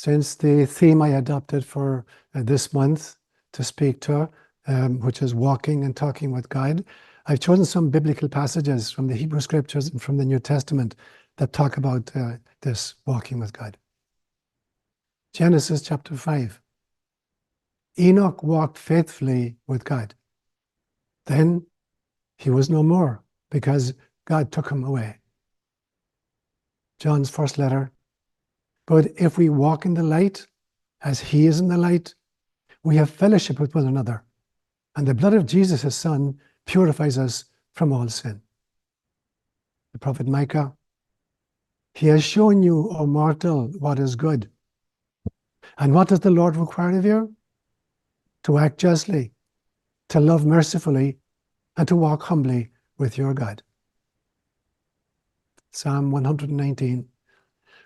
since the theme I adopted for this month to speak to, which is walking and talking with God, I've chosen some biblical passages from the Hebrew Scriptures and from the New Testament that talk about this walking with God. Genesis chapter 5. Enoch walked faithfully with God. Then he was no more because God took him away. John's first letter. But if we walk in the light, as he is in the light, we have fellowship with one another, and the blood of Jesus, his Son, purifies us from all sin. The prophet Micah. He has shown you, O mortal, what is good. And what does the Lord require of you? To act justly, to love mercifully, and to walk humbly with your God. Psalm 119.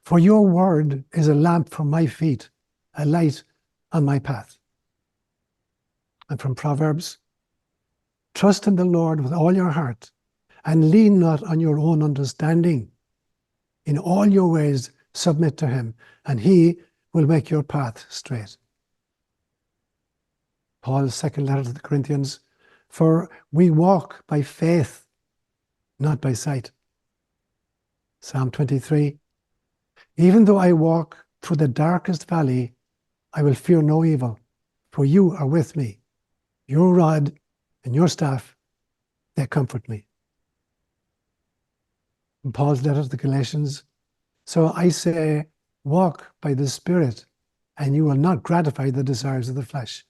For your word is a lamp for my feet, a light on my path. And from Proverbs, trust in the Lord with all your heart, and lean not on your own understanding. In all your ways submit to him, and he will make your path straight. Paul's second letter to the Corinthians, for we walk by faith, not by sight. Psalm 23, even though I walk through the darkest valley, I will fear no evil, for you are with me. Your rod and your staff, they comfort me. In Paul's letter to the Galatians, so I say, walk by the Spirit, and you will not gratify the desires of the flesh.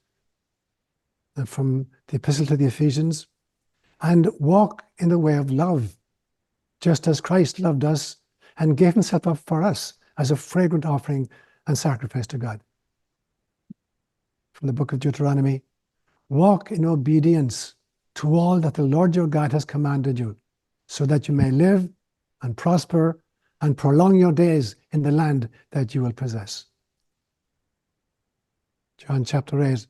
And from the Epistle to the Ephesians, and walk in the way of love, just as Christ loved us and gave himself up for us as a fragrant offering and sacrifice to God. From the book of Deuteronomy, walk in obedience to all that the Lord your God has commanded you, so that you may live and prosper and prolong your days in the land that you will possess. John chapter 8.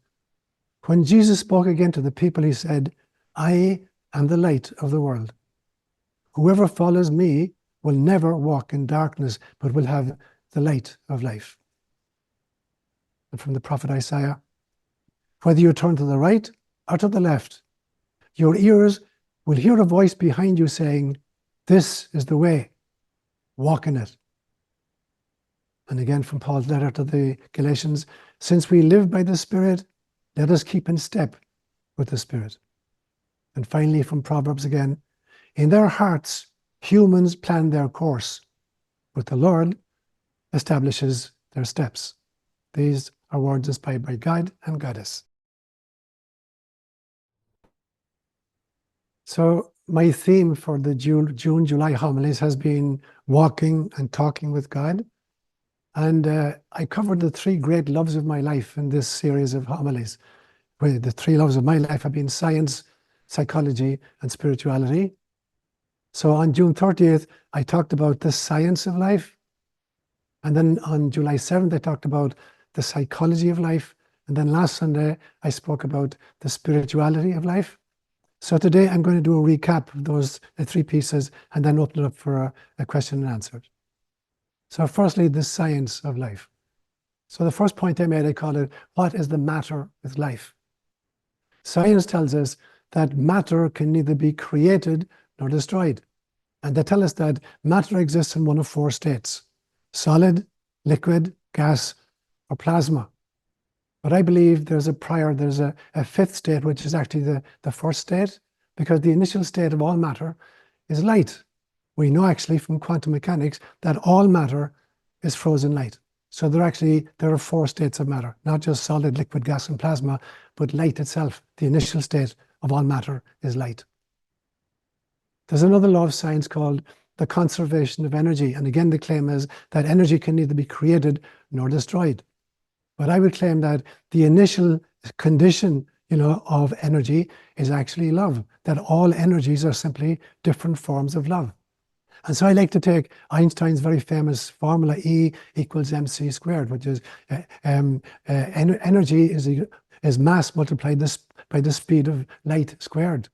When Jesus spoke again to the people, he said, I am the light of the world. Whoever follows me will never walk in darkness, but will have the light of life. And from the prophet Isaiah, whether you turn to the right or to the left, your ears will hear a voice behind you saying, this is the way, walk in it. And again from Paul's letter to the Galatians, since we live by the Spirit, let us keep in step with the Spirit. And finally from Proverbs again, in their hearts, humans plan their course, but the Lord establishes their steps. These are words inspired by God and Goddess. So my theme for the June-July homilies has been walking and talking with God. And I covered the three great loves of my life in this series of homilies. Where the three loves of my life have been science, psychology, and spirituality. So on June 30th, I talked about the science of life. And then on July 7th, I talked about the psychology of life. And then last Sunday, I spoke about the spirituality of life. So today, I'm going to do a recap of those three pieces and then open it up for a question and answer. So firstly, the science of life. So the first point I made, I call it, what is the matter with life? Science tells us that matter can neither be created nor destroyed. And they tell us that matter exists in one of four states: solid, liquid, gas, or plasma. But I believe there's a fifth state, which is actually the first state, because the initial state of all matter is light. We know actually from quantum mechanics that all matter is frozen light. So there are four states of matter, not just solid, liquid, gas, and plasma, but light itself. The initial state of all matter is light. There's another law of science called the conservation of energy. And again, the claim is that energy can neither be created nor destroyed. But I would claim that the initial condition, of energy is actually love, that all energies are simply different forms of love. And so I like to take Einstein's very famous formula, E equals mc squared, which is energy is mass multiplied by the speed of light squared.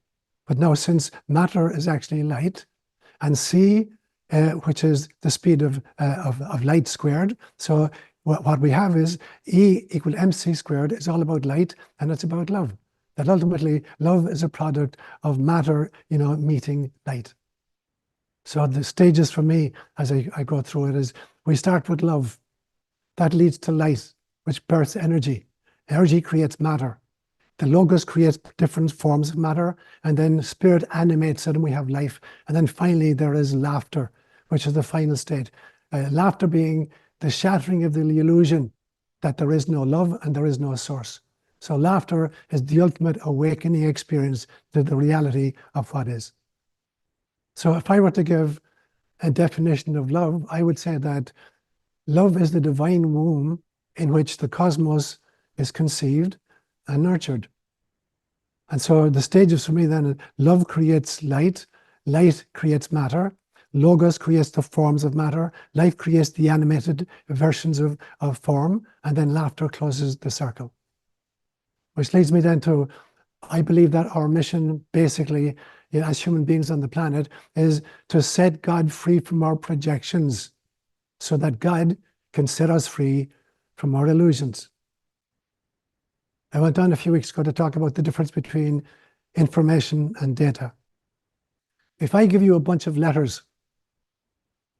But now, since matter is actually light, and c, which is the speed of light squared, so what we have is E equal mc squared is all about light, and it's about love. That ultimately, love is a product of matter, meeting light. So the stages for me, as I go through it, is we start with love. That leads to light, which births energy. Energy creates matter. The logos creates different forms of matter, and then spirit animates it, and we have life. And then finally, there is laughter, which is the final state. Laughter being the shattering of the illusion that there is no love and there is no source. So laughter is the ultimate awakening experience to the reality of what is. So if I were to give a definition of love, I would say that love is the divine womb in which the cosmos is conceived and nurtured. And so the stages for me then, love creates light, light creates matter, logos creates the forms of matter, life creates the animated versions of form, and then laughter closes the circle. Which leads me then to, I believe that our mission basically, as human beings on the planet, is to set God free from our projections so that God can set us free from our illusions. I went on a few weeks ago to talk about the difference between information and data. If I give you a bunch of letters,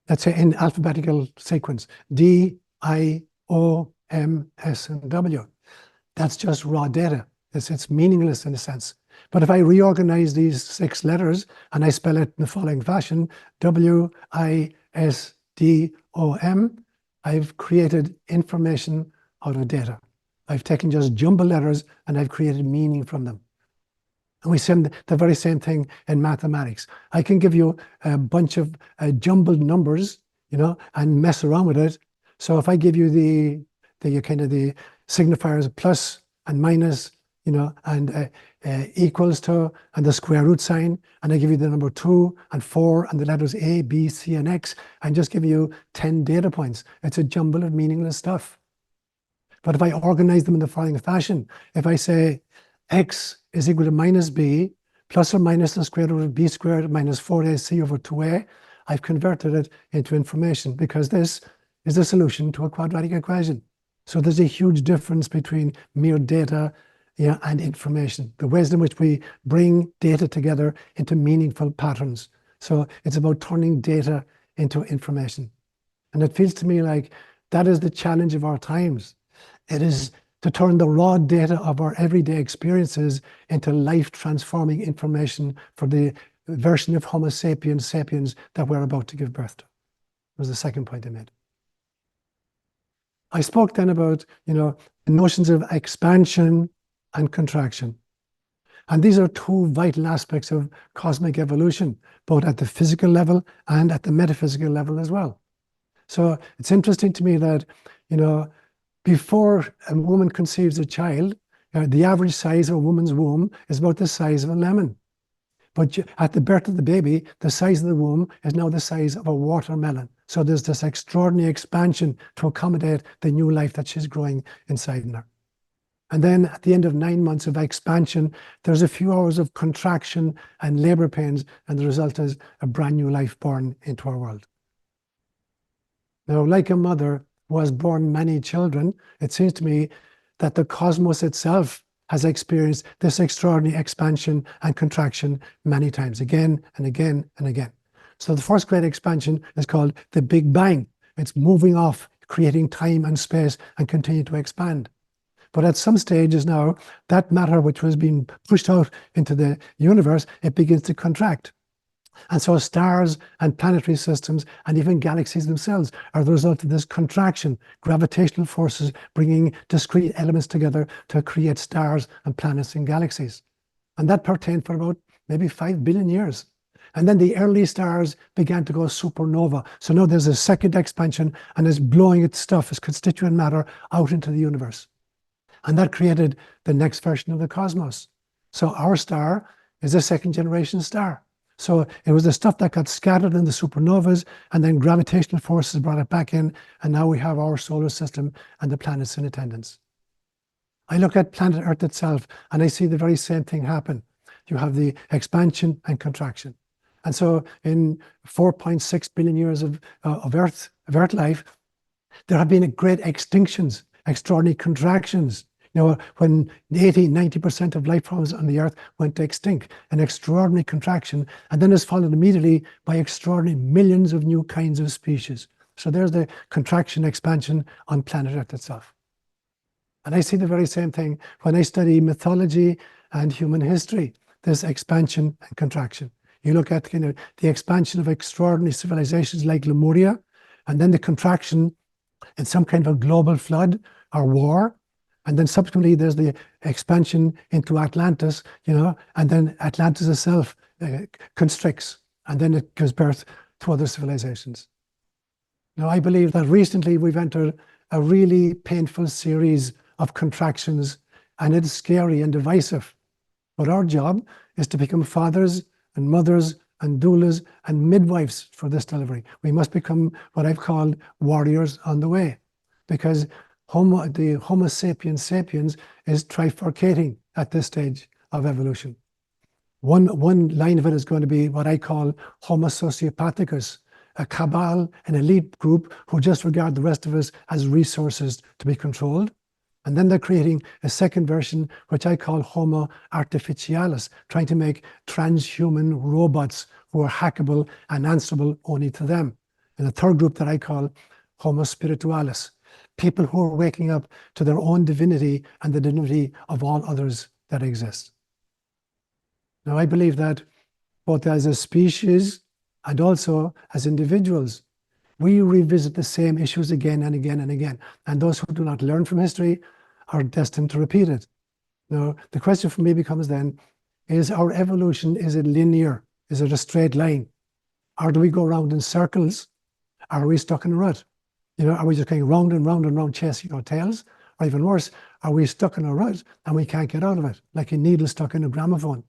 let's say in alphabetical sequence, D, I, O, M, S, and W, that's just raw data. It's meaningless in a sense. But if I reorganize these 6 letters and I spell it in the following fashion, W, I, S, D, O, M, I've created information out of data. I've taken just jumbled letters and I've created meaning from them. And we see the very same thing in mathematics. I can give you a bunch of jumbled numbers, and mess around with it. So if I give you the signifiers plus and minus, and equals to, and the square root sign, and I give you the number 2 and 4 and the letters A, B, C, and X, and just give you 10 data points. It's a jumble of meaningless stuff. But if I organize them in the following fashion, if I say X is equal to minus B, plus or minus the square root of B squared minus 4AC over 2A, I've converted it into information, because this is the solution to a quadratic equation. So there's a huge difference between mere data and information, the ways in which we bring data together into meaningful patterns. So it's about turning data into information. And it feels to me like that is the challenge of our times. It is to turn the raw data of our everyday experiences into life-transforming information for the version of Homo sapiens sapiens that we're about to give birth to. Was the second point I made. I spoke then about, the notions of expansion and contraction. And these are 2 vital aspects of cosmic evolution, both at the physical level and at the metaphysical level as well. So it's interesting to me that, before a woman conceives a child, the average size of a woman's womb is about the size of a lemon. But at the birth of the baby, the size of the womb is now the size of a watermelon. So there's this extraordinary expansion to accommodate the new life that she's growing inside in her. And then at the end of 9 months of expansion, there's a few hours of contraction and labor pains, and the result is a brand new life born into our world. Now, like a mother who has borne many children, it seems to me that the cosmos itself has experienced this extraordinary expansion and contraction many times, again and again and again. So the first great expansion is called the Big Bang. It's moving off, creating time and space, and continue to expand. But at some stages now, that matter which was being pushed out into the universe, it begins to contract. And so stars and planetary systems and even galaxies themselves are the result of this contraction, gravitational forces bringing discrete elements together to create stars and planets and galaxies. And that pertained for about maybe 5 billion years. And then the early stars began to go supernova. So now there's a second expansion, and it's blowing its stuff, its constituent matter, out into the universe. And that created the next version of the cosmos. So our star is a second generation star. So it was the stuff that got scattered in the supernovas, and then gravitational forces brought it back in, and now we have our solar system and the planets in attendance. I look at planet Earth itself, and I see the very same thing happen. You have the expansion and contraction. And so in 4.6 billion years of Earth life, There have been great extinctions, extraordinary contractions. When 80, 90% of life forms on the earth went extinct, an extraordinary contraction, and then it's followed immediately by extraordinary millions of new kinds of species. So there's the contraction, expansion on planet Earth itself. And I see the very same thing when I study mythology and human history, this expansion and contraction. You look at the expansion of extraordinary civilizations like Lemuria, and then the contraction in some kind of a global flood or war. And then subsequently, there's the expansion into Atlantis, and then Atlantis itself constricts, and then it gives birth to other civilizations. Now, I believe that recently we've entered a really painful series of contractions, and it's scary and divisive. But our job is to become fathers and mothers and doulas and midwives for this delivery. We must become what I've called warriors on the way, because the Homo sapiens sapiens is trifurcating at this stage of evolution. One line of it is going to be what I call Homo sociopathicus, a cabal, an elite group who just regard the rest of us as resources to be controlled. And then they're creating a second version, which I call Homo artificialis, trying to make transhuman robots who are hackable and answerable only to them. And the third group that I call Homo spiritualis, people who are waking up to their own divinity and the divinity of all others that exist. Now, I believe that both as a species and also as individuals, we revisit the same issues again and again and again. And those who do not learn from history are destined to repeat it. Now, the question for me becomes then, is our evolution, is it linear? Is it a straight line? Or do we go around in circles? Are we stuck in a rut? Are we just going round and round and round chasing our tails? Or even worse, are we stuck in a rut and we can't get out of it, like a needle stuck in a gramophone?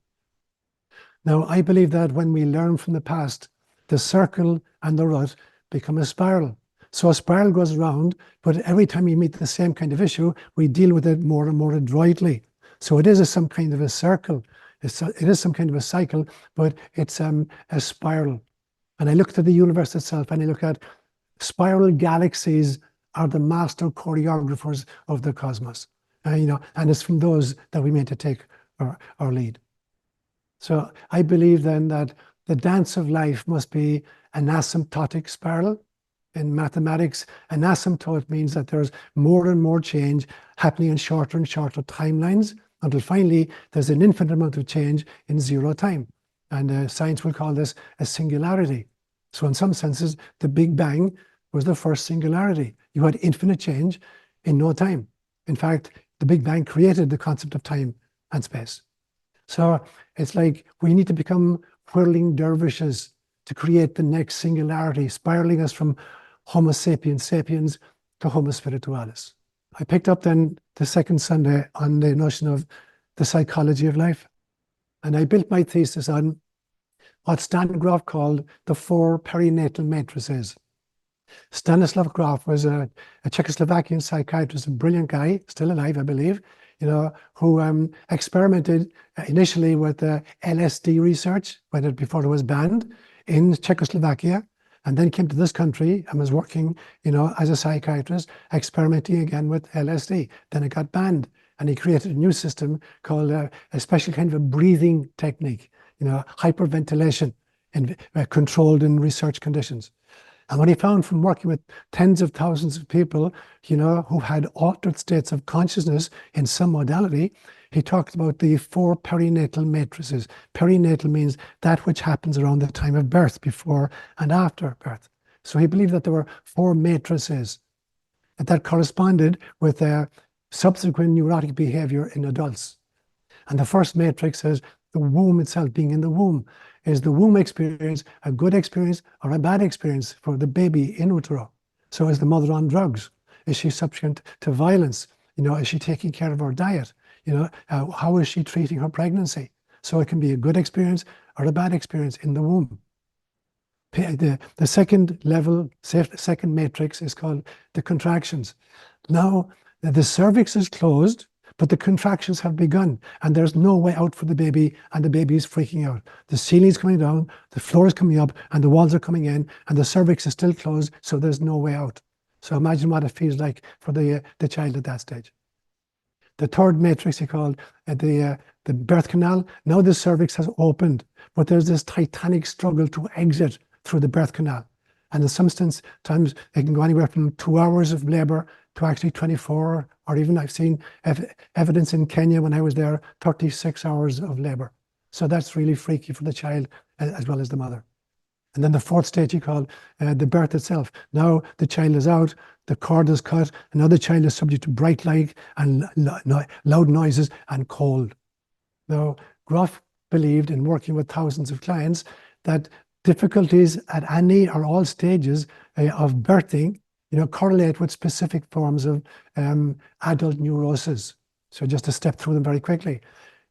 Now, I believe that when we learn from the past, the circle and the rut become a spiral. So a spiral goes around, but every time we meet the same kind of issue, we deal with it more and more adroitly. So it is some kind of a circle. It is some kind of a cycle, but it's a spiral. And I look at the universe itself, and I look at spiral galaxies are the master choreographers of the cosmos. And it's from those that we meant to take our lead. So I believe then that the dance of life must be an asymptotic spiral. In mathematics, an asymptote means that there's more and more change happening in shorter and shorter timelines until finally there's an infinite amount of change in zero time. And science will call this a singularity. So in some senses, the Big Bang was the first singularity. You had infinite change in no time. In fact, the Big Bang created the concept of time and space. So it's like we need to become whirling dervishes to create the next singularity, spiraling us from Homo sapiens sapiens to Homo spiritualis. I picked up then the second Sunday on the notion of the psychology of life. And I built my thesis on what Stan Grof called the 4 perinatal matrices. Stanislav Grof was a Czechoslovakian psychiatrist, a brilliant guy, still alive, I believe, who experimented initially with LSD research before it was banned in Czechoslovakia, and then came to this country and was working, as a psychiatrist, experimenting again with LSD. Then it got banned, and he created a new system called a special kind of a breathing technique, hyperventilation, controlled in research conditions. And what he found from working with tens of thousands of people, who had altered states of consciousness in some modality, he talked about the 4 perinatal matrices. Perinatal means that which happens around the time of birth, before and after birth. So he believed that there were 4 matrices that corresponded with subsequent neurotic behavior in adults. And the first matrix is the womb itself, being in the womb. Is the womb experience a good experience or a bad experience for the baby in utero? So is the mother on drugs? Is she subject to violence? Is she taking care of her diet? How is she treating her pregnancy? So it can be a good experience or a bad experience in the womb. The second level, second matrix is called the contractions. Now, the cervix is closed, but the contractions have begun, and there's no way out for the baby, and the baby is freaking out. The ceiling's coming down, the floor is coming up, and the walls are coming in, and the cervix is still closed, so there's no way out. So imagine what it feels like for the child at that stage. The third matrix he called the birth canal. Now the cervix has opened, but there's this titanic struggle to exit through the birth canal. And in some times it can go anywhere from 2 hours of labor to actually 24, or even I've seen evidence in Kenya when I was there, 36 hours of labor. So that's really freaky for the child as well as the mother. And then the fourth stage he called the birth itself. Now the child is out, the cord is cut, and now the child is subject to bright light and loud noises and cold. Now, Groff believed in working with thousands of clients that difficulties at any or all stages of birthing, correlate with specific forms of adult neurosis. So just to step through them very quickly.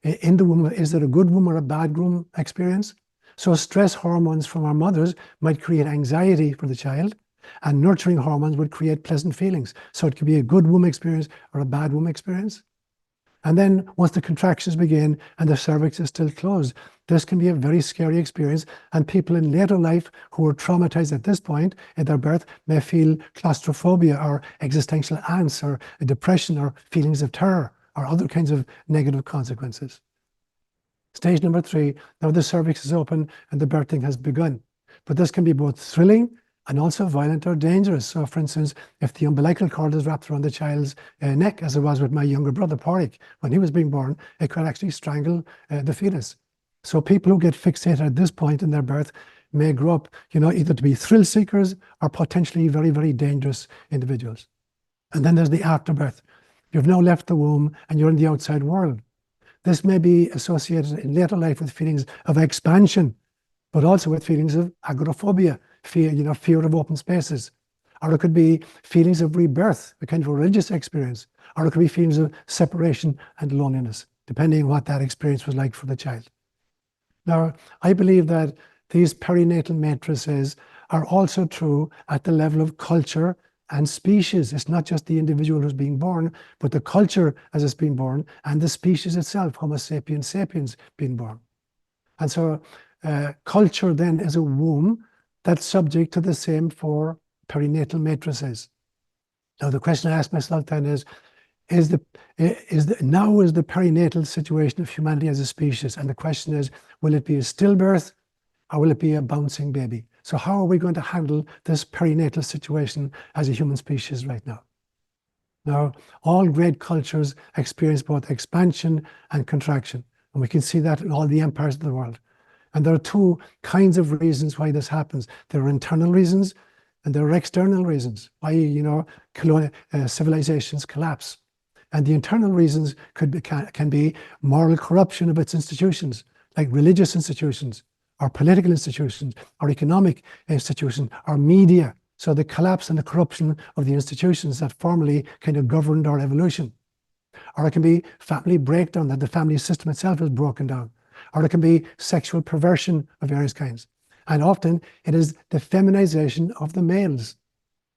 In the womb, is there a good womb or a bad womb experience? So stress hormones from our mothers might create anxiety for the child, and nurturing hormones would create pleasant feelings. So it could be a good womb experience or a bad womb experience. And then once the contractions begin and the cervix is still closed, this can be a very scary experience. And people in later life who are traumatized at this point in their birth may feel claustrophobia or existential angst or depression or feelings of terror or other kinds of negative consequences. Stage number 3, now the cervix is open and the birthing has begun. But this can be both thrilling and also violent or dangerous. So for instance, if the umbilical cord is wrapped around the child's neck, as it was with my younger brother, Pádraig, when he was being born, it could actually strangle the fetus. So people who get fixated at this point in their birth may grow up, either to be thrill seekers or potentially very, very dangerous individuals. And then there's the afterbirth. You've now left the womb and you're in the outside world. This may be associated in later life with feelings of expansion, but also with feelings of agoraphobia, fear of open spaces. Or it could be feelings of rebirth, a kind of religious experience. Or it could be feelings of separation and loneliness, depending on what that experience was like for the child. Now, I believe that these perinatal matrices are also true at the level of culture and species. It's not just the individual who's being born, but the culture as it's being born and the species itself, Homo sapiens sapiens, being born. And so culture then is a womb that's subject to the same 4 perinatal matrices. Now the question I ask myself then is the perinatal situation of humanity as a species? And the question is, will it be a stillbirth or will it be a bouncing baby? So how are we going to handle this perinatal situation as a human species right now? Now, all great cultures experience both expansion and contraction. And we can see that in all the empires of the world. And there are 2 kinds of reasons why this happens. There are internal reasons and there are external reasons why, civilizations collapse. And the internal reasons can be moral corruption of its institutions, like religious institutions, or political institutions, or economic institutions, or media. So the collapse and the corruption of the institutions that formerly kind of governed our evolution. Or it can be family breakdown, that the family system itself is broken down. Or it can be sexual perversion of various kinds. And often it is the feminization of the males.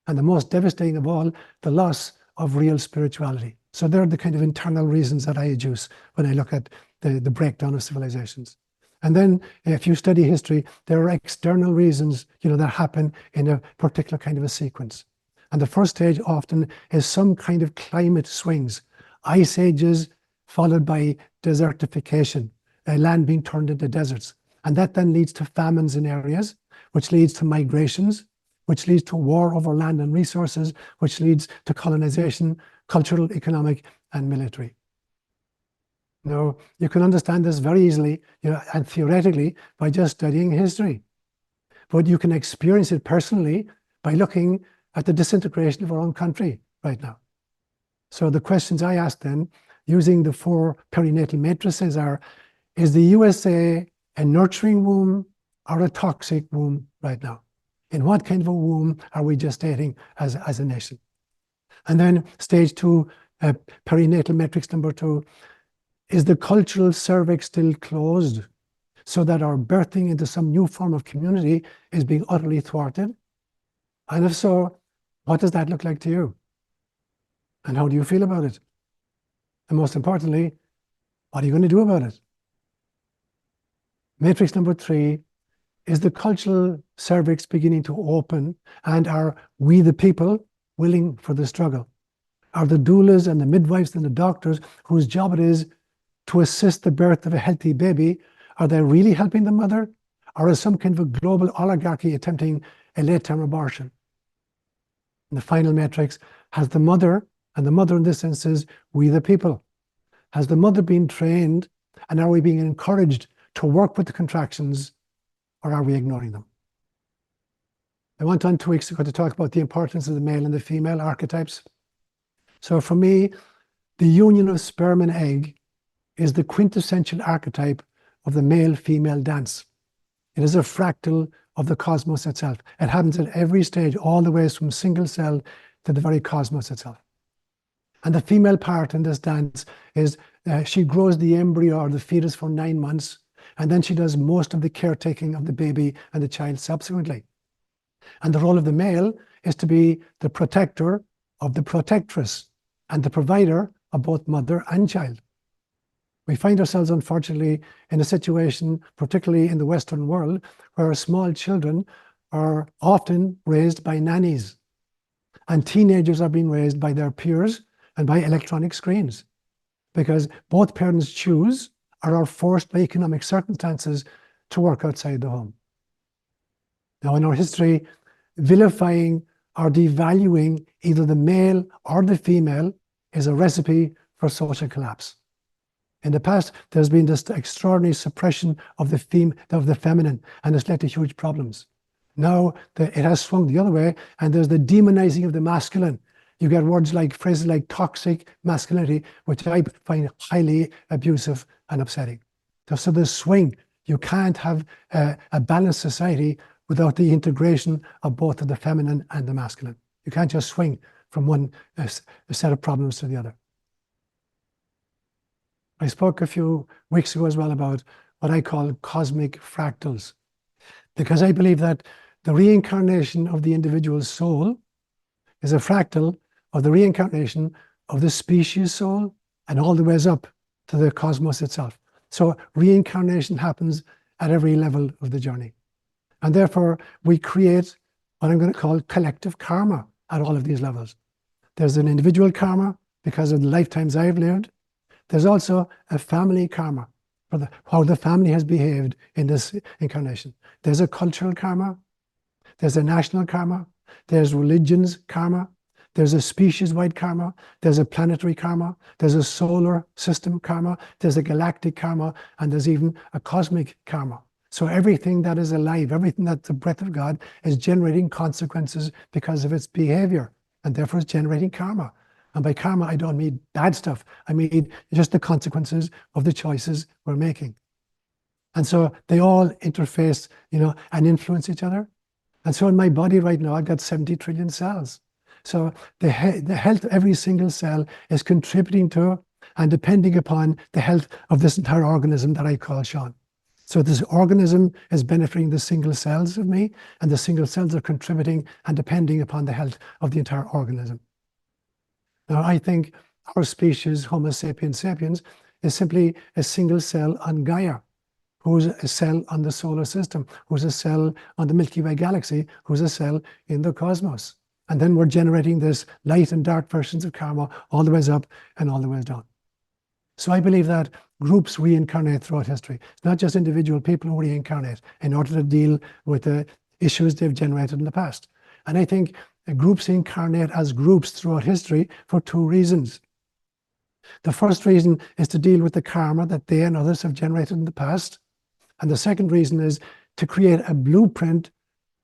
And the most devastating of all, the loss of real spirituality. So they're the kind of internal reasons that I adduce when I look at the breakdown of civilizations. And then if you study history, there are external reasons, that happen in a particular kind of a sequence. And the first stage often is some kind of climate swings, ice ages followed by desertification, land being turned into deserts. And that then leads to famines in areas, which leads to migrations, which leads to war over land and resources, which leads to colonization, cultural, economic, and military. Now, you can understand this very easily, and theoretically by just studying history. But you can experience it personally by looking at the disintegration of our own country right now. So the questions I ask then, using the 4 perinatal matrices are, is the USA a nurturing womb or a toxic womb right now? In what kind of a womb are we gestating as a nation? And then stage 2, perinatal matrix number 2, is the cultural cervix still closed so that our birthing into some new form of community is being utterly thwarted? And if so, what does that look like to you? And how do you feel about it? And most importantly, what are you going to do about it? Matrix number 3, is the cultural cervix beginning to open, and are we the people willing for the struggle? Are the doulas and the midwives and the doctors whose job it is to assist the birth of a healthy baby, are they really helping the mother? Or is some kind of a global oligarchy attempting a late-term abortion? And the final matrix, has the mother, and the mother in this sense is we the people, has the mother been trained, and are we being encouraged to work with the contractions, or are we ignoring them? I went on 2 weeks ago to talk about the importance of the male and the female archetypes. So for me, the union of sperm and egg is the quintessential archetype of the male-female dance. It is a fractal of the cosmos itself. It happens at every stage, all the way from single cell to the very cosmos itself. And the female part in this dance is she grows the embryo or the fetus for 9 months, and then she does most of the caretaking of the baby and the child subsequently. And the role of the male is to be the protector of the protectress and the provider of both mother and child. We find ourselves, unfortunately, in a situation, particularly in the Western world, where small children are often raised by nannies, and teenagers are being raised by their peers and by electronic screens, because both parents choose or are forced by economic circumstances to work outside the home. Now, in our history, vilifying or devaluing either the male or the female is a recipe for social collapse. In the past, there's been this extraordinary suppression of the feminine, and it's led to huge problems. Now it has swung the other way, and there's the demonizing of the masculine. You get phrases like toxic masculinity, which I find highly abusive and upsetting. So the swing, you can't have a balanced society without the integration of both of the feminine and the masculine. You can't just swing from one set of problems to the other. I spoke a few weeks ago as well about what I call cosmic fractals, because I believe that the reincarnation of the individual soul is a fractal of the reincarnation of the species soul and all the ways up to the cosmos itself. So reincarnation happens at every level of the journey. And therefore, we create what I'm going to call collective karma at all of these levels. There's an individual karma because of the lifetimes I've lived. There's also a family karma for how the family has behaved in this incarnation. There's a cultural karma. There's a national karma. There's religion's karma. There's a species-wide karma. There's a planetary karma. There's a solar system karma. There's a galactic karma. And there's even a cosmic karma. So everything that is alive, everything that's the breath of God is generating consequences because of its behavior. And therefore it's generating karma. And by karma, I don't mean bad stuff. I mean just the consequences of the choices we're making. And so they all interface, and influence each other. And so in my body right now, I've got 70 trillion cells. So the health of every single cell is contributing to and depending upon the health of this entire organism that I call Seán. So this organism is benefiting the single cells of me, and the single cells are contributing and depending upon the health of the entire organism. Now, I think our species, Homo sapiens sapiens, is simply a single cell on Gaia, who's a cell on the solar system, who's a cell on the Milky Way galaxy, who's a cell in the cosmos. And then we're generating this light and dark versions of karma all the ways up and all the ways down. So I believe that groups reincarnate throughout history. It's not just individual people who reincarnate in order to deal with the issues they've generated in the past. And I think groups incarnate as groups throughout history for 2 reasons. The first reason is to deal with the karma that they and others have generated in the past. And the second reason is to create a blueprint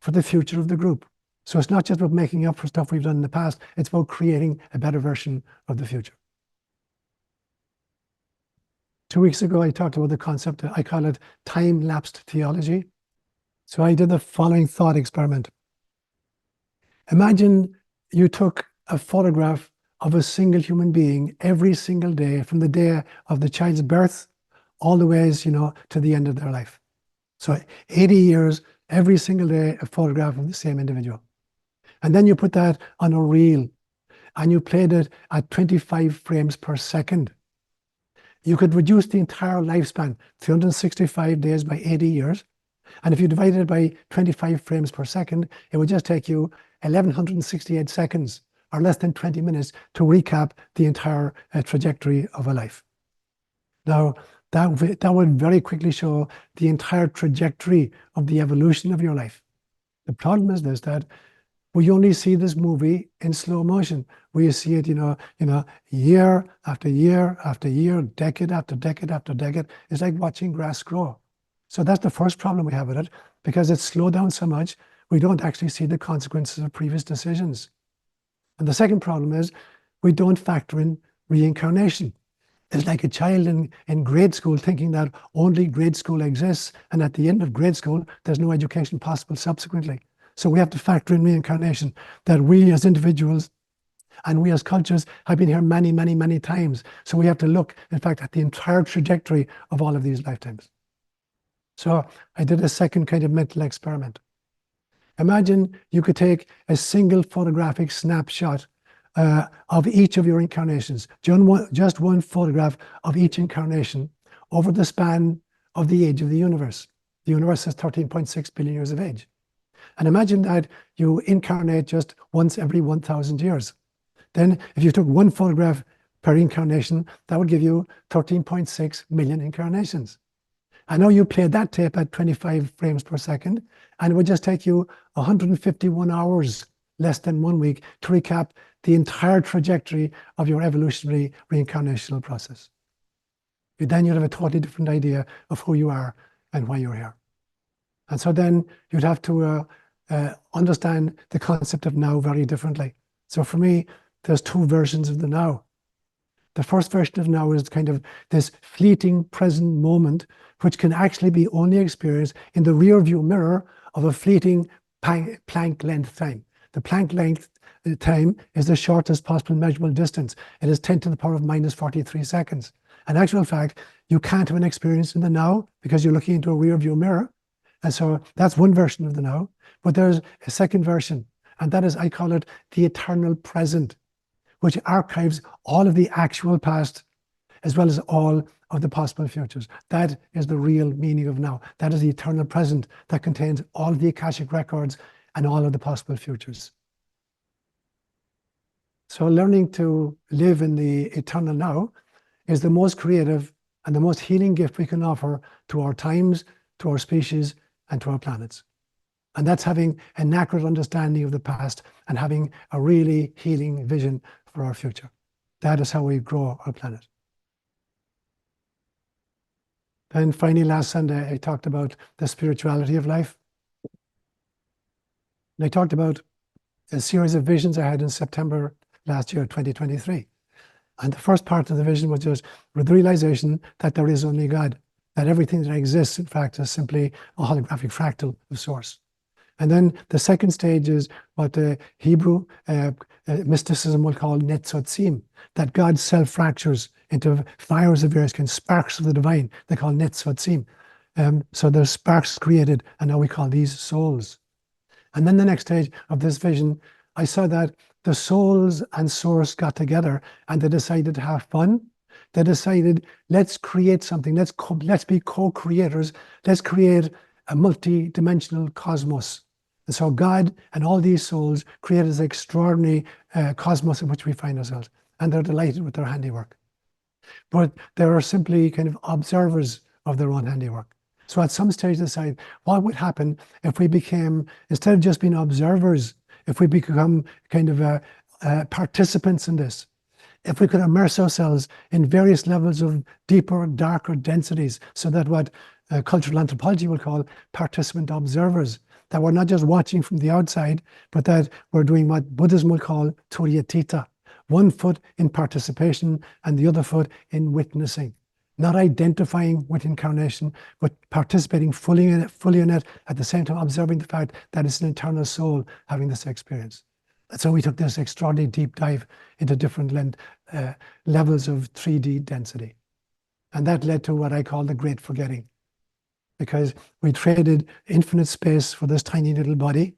for the future of the group. So it's not just about making up for stuff we've done in the past, it's about creating a better version of the future. 2 weeks ago, I talked about the concept, I call it time-lapsed theology. So I did the following thought experiment. Imagine you took a photograph of a single human being every single day from the day of the child's birth all the ways, to the end of their life. So 80 years, every single day, a photograph of the same individual. And then you put that on a reel and you played it at 25 frames per second. You could reduce the entire lifespan, 365 days by 80 years. And if you divided it by 25 frames per second, it would just take you 1,168 seconds or less than 20 minutes to recap the entire trajectory of a life. Now, that would very quickly show the entire trajectory of the evolution of your life. The problem is this, that we only see this movie in slow motion. We see it, year after year after year, decade after decade after decade. It's like watching grass grow. So that's the first problem we have with it, because it's slowed down so much, we don't actually see the consequences of previous decisions. And the second problem is we don't factor in reincarnation. It's like a child in grade school thinking that only grade school exists, and at the end of grade school, there's no education possible subsequently. So we have to factor in reincarnation, that we as individuals and we as cultures have been here many, many, many times. So we have to look, in fact, at the entire trajectory of all of these lifetimes. So I did a second kind of mental experiment. Imagine you could take a single photographic snapshot of each of your incarnations, just one photograph of each incarnation over the span of the age of the universe. The universe is 13.6 billion years of age. And imagine that you incarnate just once every 1,000 years. Then if you took one photograph per incarnation, that would give you 13.6 million incarnations. I know you played that tape at 25 frames per second, and it would just take you 151 hours, less than 1 week, to recap the entire trajectory of your evolutionary reincarnational process. Then you'd have a totally different idea of who you are and why you're here. And so then you'd have to understand the concept of now very differently. So for me, there's two versions of the now. The first version of now is kind of this fleeting present moment, which can actually be only experienced in the rear view mirror of a fleeting Planck length time. The Planck length time is the shortest possible measurable distance. It is 10 to the power of minus 43 seconds. In actual fact, you can't have an experience in the now because you're looking into a rear view mirror. And so that's one version of the now. But there's a second version, and that is, I call it the eternal present, which archives all of the actual past as well as all of the possible futures. That is the real meaning of now. That is the eternal present that contains all of the Akashic records and all of the possible futures. So learning to live in the eternal now is the most creative and the most healing gift we can offer to our times, to our species, and to our planets. And that's having an accurate understanding of the past and having a really healing vision for our future. That is how we grow our planet. Then finally, last Sunday, I talked about the spirituality of life. And I talked about a series of visions I had in September last year, 2023. And the first part of the vision was just with the realization that there is only God, that everything that exists, in fact, is simply a holographic fractal of source. And then the second stage is what the Hebrew mysticism will call netzotzim, that God self-fractures into fires of various kinds, sparks of the divine. They call netzotzim. So there's sparks created, and now we call these souls. And then the next stage of this vision, I saw that the souls and source got together and they decided to have fun. They decided, let's create something. Let's be co-creators. Let's create a multi-dimensional cosmos. And so God and all these souls created this extraordinary cosmos in which we find ourselves. And they're delighted with their handiwork. But they are simply kind of observers of their own handiwork. So at some stage they decide, what would happen if we became, instead of just being observers, if we become kind of participants in this? If we could immerse ourselves in various levels of deeper, darker densities, so that what cultural anthropology will call participant observers, that we're not just watching from the outside, but that we're doing what Buddhism will call turiyatita, one foot in participation and the other foot in witnessing, not identifying with incarnation, but participating fully in it, at the same time observing the fact that it's an eternal soul having this experience. So we took this extraordinary deep dive into different levels of 3D density. And that led to what I call the great forgetting. Because we traded infinite space for this tiny little body.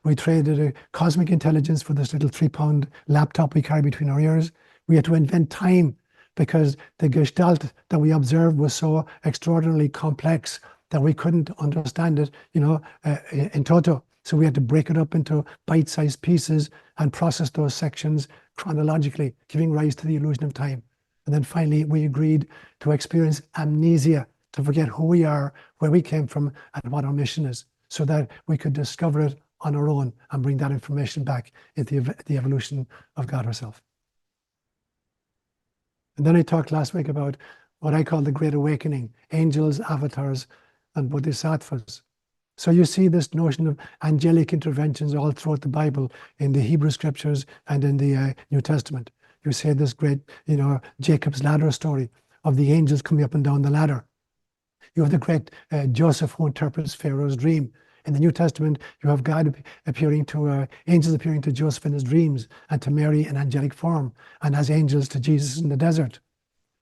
We traded a cosmic intelligence for this little 3-pound laptop we carry between our ears. We had to invent time because the gestalt that we observed was so extraordinarily complex that we couldn't understand it, in toto. So we had to break it up into bite-sized pieces and process those sections chronologically, giving rise to the illusion of time. And then finally, we agreed to experience amnesia, to forget who we are, where we came from, and what our mission is, so that we could discover it on our own and bring that information back into the evolution of God herself. And then I talked last week about what I call the Great Awakening, angels, avatars, and bodhisattvas. So you see this notion of angelic interventions all throughout the Bible, in the Hebrew scriptures and in the New Testament. You see this great, Jacob's ladder story of the angels coming up and down the ladder. You have the great Joseph who interprets Pharaoh's dream. In the New Testament, you have God appearing to, angels appearing to Joseph in his dreams, and to Mary in angelic form, and as angels to Jesus in the desert.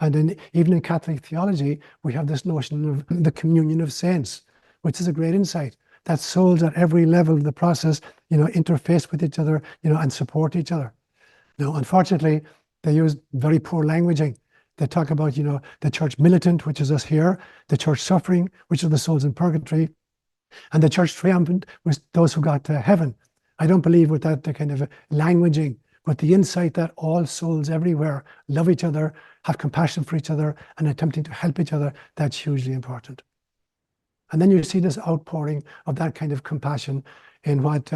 And even in Catholic theology, we have this notion of the communion of saints, which is a great insight, that souls at every level of the process, interface with each other, and support each other. Now, unfortunately, they use very poor languaging. They talk about, the church militant, which is us here, the church suffering, which are the souls in purgatory, and the church triumphant, was those who got to heaven. I don't believe with that the kind of languaging, but the insight that all souls everywhere love each other, have compassion for each other, and attempting to help each other, that's hugely important. And then you see this outpouring of that kind of compassion in what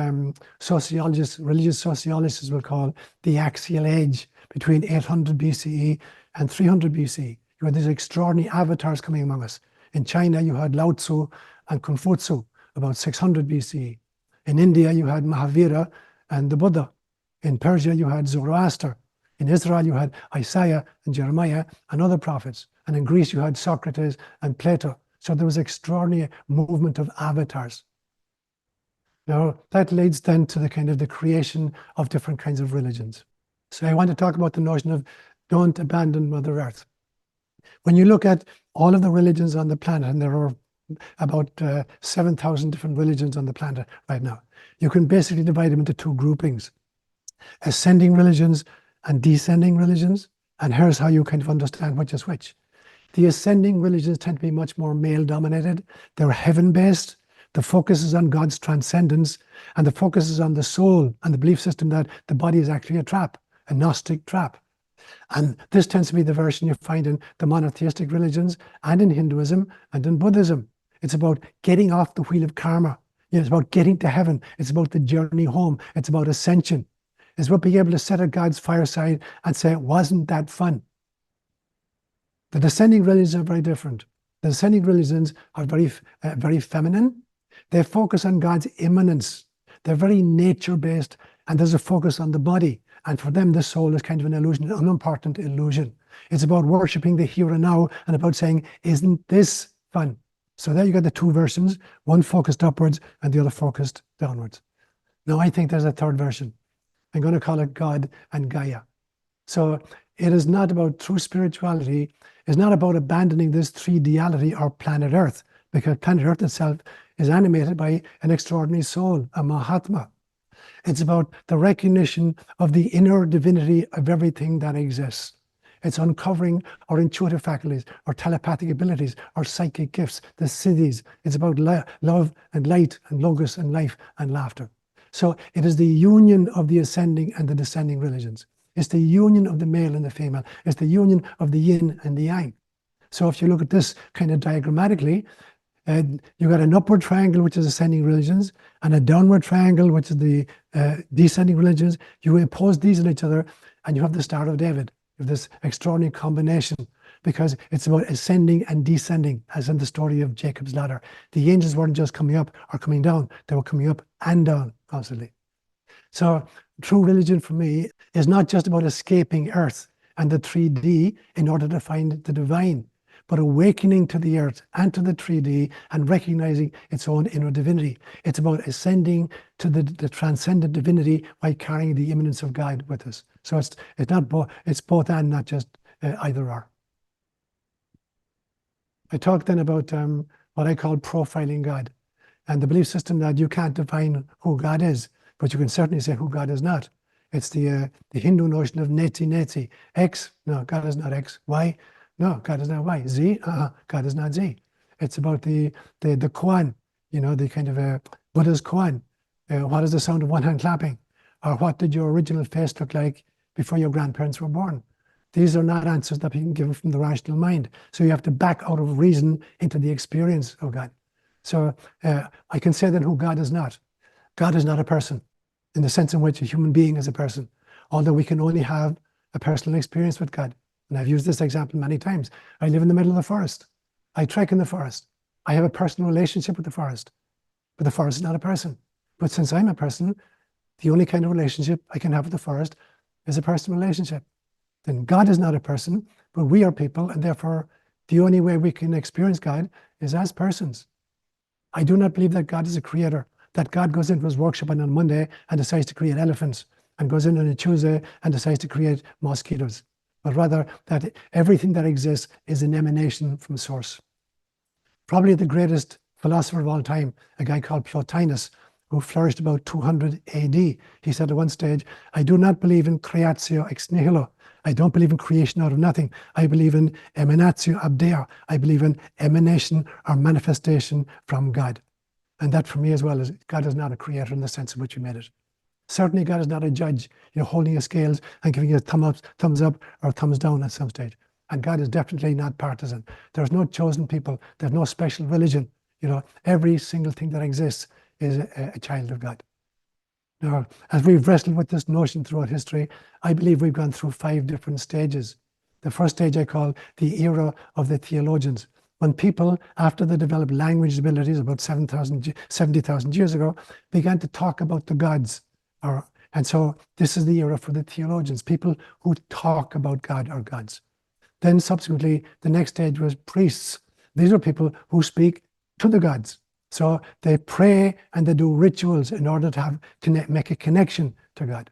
sociologists, religious sociologists will call the axial age between 800 BCE and 300 BCE. You had these extraordinary avatars coming among us. In China, you had Lao Tzu and Confucius, about 600 BCE. In India, you had Mahavira and the Buddha. In Persia, you had Zoroaster. In Israel, you had Isaiah and Jeremiah and other prophets. And in Greece, you had Socrates and Plato. So there was extraordinary movement of avatars. Now, that leads then to the kind of the creation of different kinds of religions. So I want to talk about the notion of don't abandon Mother Earth. When you look at all of the religions on the planet, and there are about 7,000 different religions on the planet right now, you can basically divide them into two groupings: ascending religions and descending religions. And here's how you kind of understand which is which. The ascending religions tend to be much more male-dominated. They're heaven-based. The focus is on God's transcendence, and the focus is on the soul and the belief system that the body is actually a trap, a Gnostic trap. And this tends to be the version you find in the monotheistic religions and in Hinduism and in Buddhism. It's about getting off the wheel of karma. It's about getting to heaven. It's about the journey home. It's about ascension. It's about being able to sit at God's fireside and say, wasn't that fun? The descending religions are very different. The descending religions are very feminine. They focus on God's immanence. They're very nature-based, and there's a focus on the body. And for them, the soul is kind of an illusion, an unimportant illusion. It's about worshipping the here and now, and about saying, isn't this fun? So there you got the two versions, one focused upwards and the other focused downwards. Now I think there's a third version. I'm going to call it God and Gaia. So it is not about true spirituality. It's not about abandoning this 3D-ality or planet Earth, because planet Earth itself is animated by an extraordinary soul, a Mahatma. It's about the recognition of the inner divinity of everything that exists. It's uncovering our intuitive faculties, our telepathic abilities, our psychic gifts, the siddhis. It's about love and light and logos and life and laughter. So it is the union of the ascending and the descending religions. It's the union of the male and the female. It's the union of the yin and the yang. So if you look at this kind of diagrammatically, you got an upward triangle, which is ascending religions, and a downward triangle, which is the descending religions. You impose these on each other, and you have the Star of David. You have this extraordinary combination, because it's about ascending and descending, as in the story of Jacob's ladder. The angels weren't just coming up or coming down. They were coming up and down constantly. So true religion for me is not just about escaping Earth and the 3D in order to find the divine, but awakening to the Earth and to the 3D and recognizing its own inner divinity. It's about ascending to the transcendent divinity by carrying the immanence of God with us. So it's not both, it's both and, not just either or. I talked then about what I call profiling God, and the belief system that you can't define who God is, but you can certainly say who God is not. It's the Hindu notion of neti neti. X, no, God is not X. Y, no, God is not Y. Z, God is not Z. It's about the koan, the kind of Buddha's koan. What is the sound of one hand clapping? Or what did your original face look like before your grandparents were born? These are not answers that you can give from the rational mind. So you have to back out of reason into the experience of God. So I can say then who God is not. God is not a person in the sense in which a human being is a person, although we can only have a personal experience with God. And I've used this example many times. I live in the middle of the forest. I trek in the forest. I have a personal relationship with the forest, but the forest is not a person. But since I'm a person, the only kind of relationship I can have with the forest is a personal relationship. Then God is not a person, but we are people, and therefore the only way we can experience God is as persons. I do not believe that God is a creator, that God goes into his workshop on Monday and decides to create elephants, and goes in on a Tuesday and decides to create mosquitoes, but rather that everything that exists is an emanation from source. Probably the greatest philosopher of all time, a guy called Plotinus, who flourished about 200 AD. He said at one stage, I do not believe in creatio ex nihilo. I don't believe in creation out of nothing. I believe in emanatio ab Deo. I believe in emanation or manifestation from God. And that for me as well is God is not a creator in the sense in which we made it. Certainly God is not a judge, holding his scales and giving a thumbs up or thumbs down at some stage. And God is definitely not partisan. There's no chosen people. There's no special religion. Every single thing that exists is a child of God. Now, as we've wrestled with this notion throughout history, I believe we've gone through 5 different stages. The first stage I call the era of the theologians. When people, after they developed language abilities about 70,000 years ago, began to talk about the gods. And so this is the era for the theologians, people who talk about God or gods. Then subsequently, the next stage was priests. These are people who speak to the gods. So they pray and they do rituals in order to make a connection to God.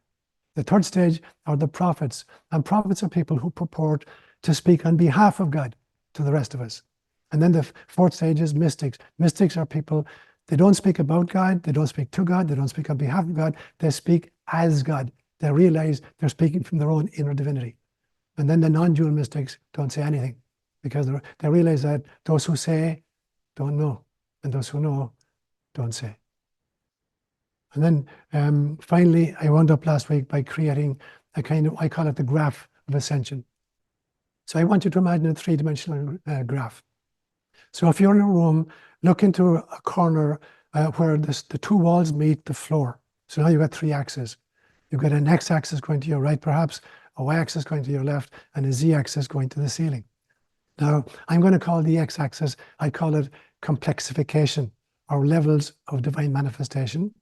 The third stage are the prophets. And prophets are people who purport to speak on behalf of God to the rest of us. And then the fourth stage is mystics. Mystics are people, they don't speak about God, they don't speak to God, they don't speak on behalf of God, they speak as God. They realize they're speaking from their own inner divinity. And then the non-dual mystics don't say anything because they realize that those who say don't know, and those who know don't say. And then finally, I wound up last week by creating a kind of, I call it the graph of ascension. So I want you to imagine a 3-dimensional graph. So if you're in a room, look into a corner where the 2 walls meet the floor. So now you've got 3 axes. You've got an x-axis going to your right, perhaps, a y-axis going to your left, and a z-axis going to the ceiling. Now, I'm going to call the x-axis, I call it complexification, or levels of divine manifestation.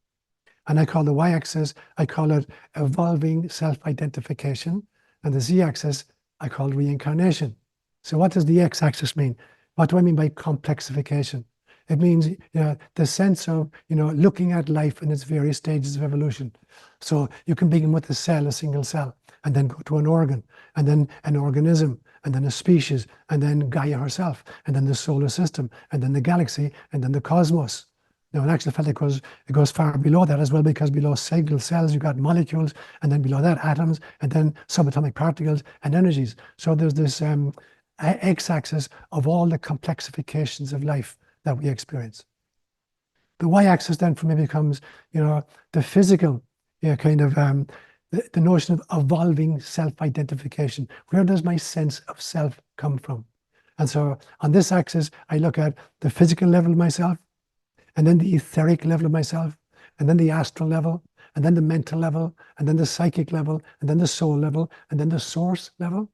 And I call the y-axis, I call it evolving self-identification. And the z-axis, I call reincarnation. So what does the x-axis mean? What do I mean by complexification? It means the sense of looking at life in its various stages of evolution. So you can begin with a cell, a single cell, and then go to an organ, and then an organism, and then a species, and then Gaia herself, and then the solar system, and then the galaxy, and then the cosmos. Now, in actual fact, it goes far below that as well, because below single cells, you've got molecules, and then below that, atoms, and then subatomic particles and energies. So there's this x-axis of all the complexifications of life that we experience. The y-axis then for me becomes, the physical kind of the notion of evolving self-identification. Where does my sense of self come from? And so on this axis, I look at the physical level of myself, and then the etheric level of myself, and then the astral level, and then the mental level, and then the psychic level, and then the soul level, and then the source level.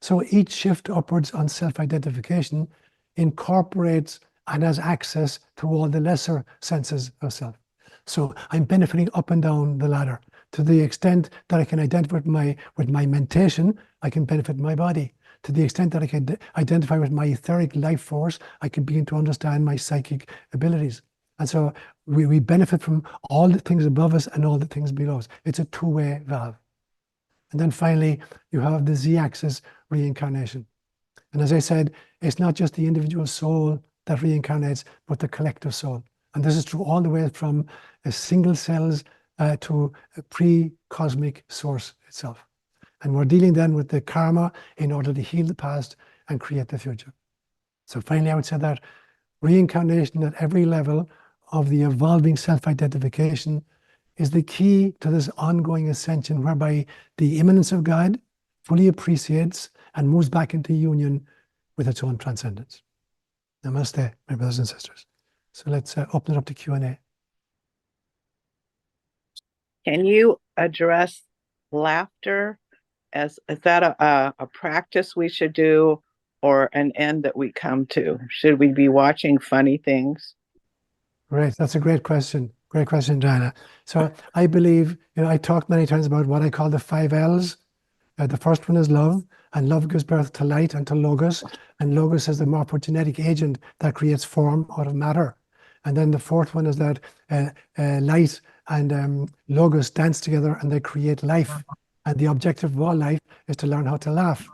So each shift upwards on self-identification incorporates and has access to all the lesser senses of self. So I'm benefiting up and down the ladder. To the extent that I can identify with my mentation, I can benefit my body. To the extent that I can identify with my etheric life force, I can begin to understand my psychic abilities. And so we benefit from all the things above us and all the things below us. It's a two-way valve. And then finally, you have the z-axis reincarnation. And as I said, it's not just the individual soul that reincarnates, but the collective soul. And this is true all the way from a single cells to a pre-cosmic source itself. And we're dealing then with the karma in order to heal the past and create the future. So finally, I would say that reincarnation at every level of the evolving self-identification is the key to this ongoing ascension, whereby the immanence of God fully appreciates and moves back into union with its own transcendence. Namaste, my brothers and sisters. So let's open it up to Q&A. Can you address laughter? Is that a practice we should do, or an end that we come to? Should we be watching funny things? Great, that's a great question. Great question, Diana. So I believe, I talked many times about what I call the 5 L's. The first one is love, and love gives birth to light and to logos, and logos is the morphogenetic agent that creates form out of matter. And then the fourth one is that light and logos dance together and they create life. And the objective of all life is to learn how to laugh.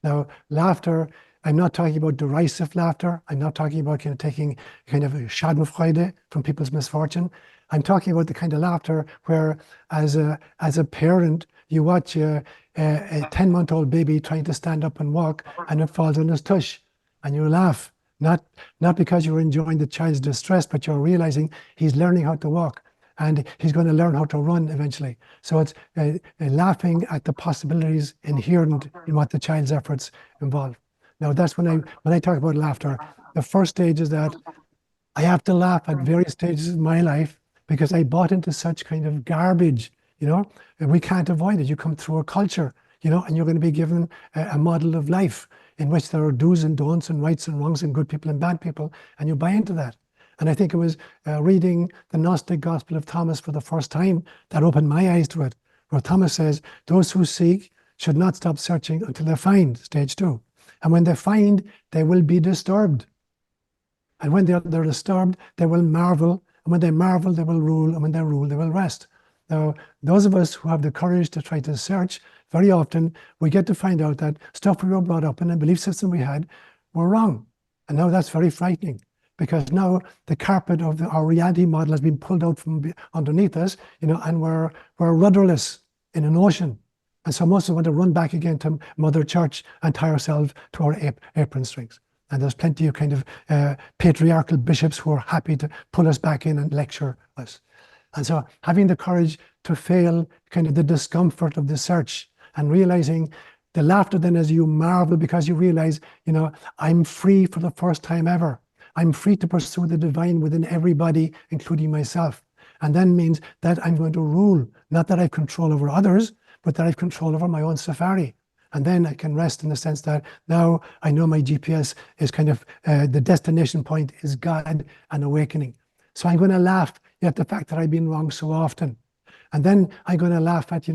Now, laughter, I'm not talking about derisive laughter. I'm not talking about taking kind of schadenfreude from people's misfortune. I'm talking about the kind of laughter where, as a parent, you watch a 10-month-old baby trying to stand up and walk, and it falls on his tush, and you laugh. Not because you're enjoying the child's distress, but you're realizing he's learning how to walk, and he's going to learn how to run eventually. So it's laughing at the possibilities inherent in what the child's efforts involve. Now, that's when I talk about laughter. The first stage is that I have to laugh at various stages of my life because I bought into such kind of garbage, and we can't avoid it. You come through a culture, and you're going to be given a model of life in which there are do's and don'ts and rights and wrongs and good people and bad people, and you buy into that. And I think it was reading the Gnostic Gospel of Thomas for the first time that opened my eyes to it, where Thomas says, those who seek should not stop searching until they find, stage 2. And when they find, they will be disturbed. And when they're disturbed, they will marvel. And when they marvel, they will rule. And when they rule, they will rest. Now, those of us who have the courage to try to search, very often we get to find out that stuff we were brought up in and belief system we had were wrong. And now that's very frightening, because now the carpet of our reality model has been pulled out from underneath us, and we're rudderless in an ocean. And so most of us want to run back again to Mother Church and tie ourselves to our apron strings. And there's plenty of kind of patriarchal bishops who are happy to pull us back in and lecture us. And so having the courage to fail kind of the discomfort of the search, and realizing the laughter then as you marvel because you realize, I'm free for the first time ever. I'm free to pursue the divine within everybody, including myself. And then means that I'm going to rule, not that I have control over others, but that I have control over my own safari. And then I can rest in the sense that now I know my GPS is kind of, the destination point is God and awakening. So I'm going to laugh at the fact that I've been wrong so often. And then I'm going to laugh at,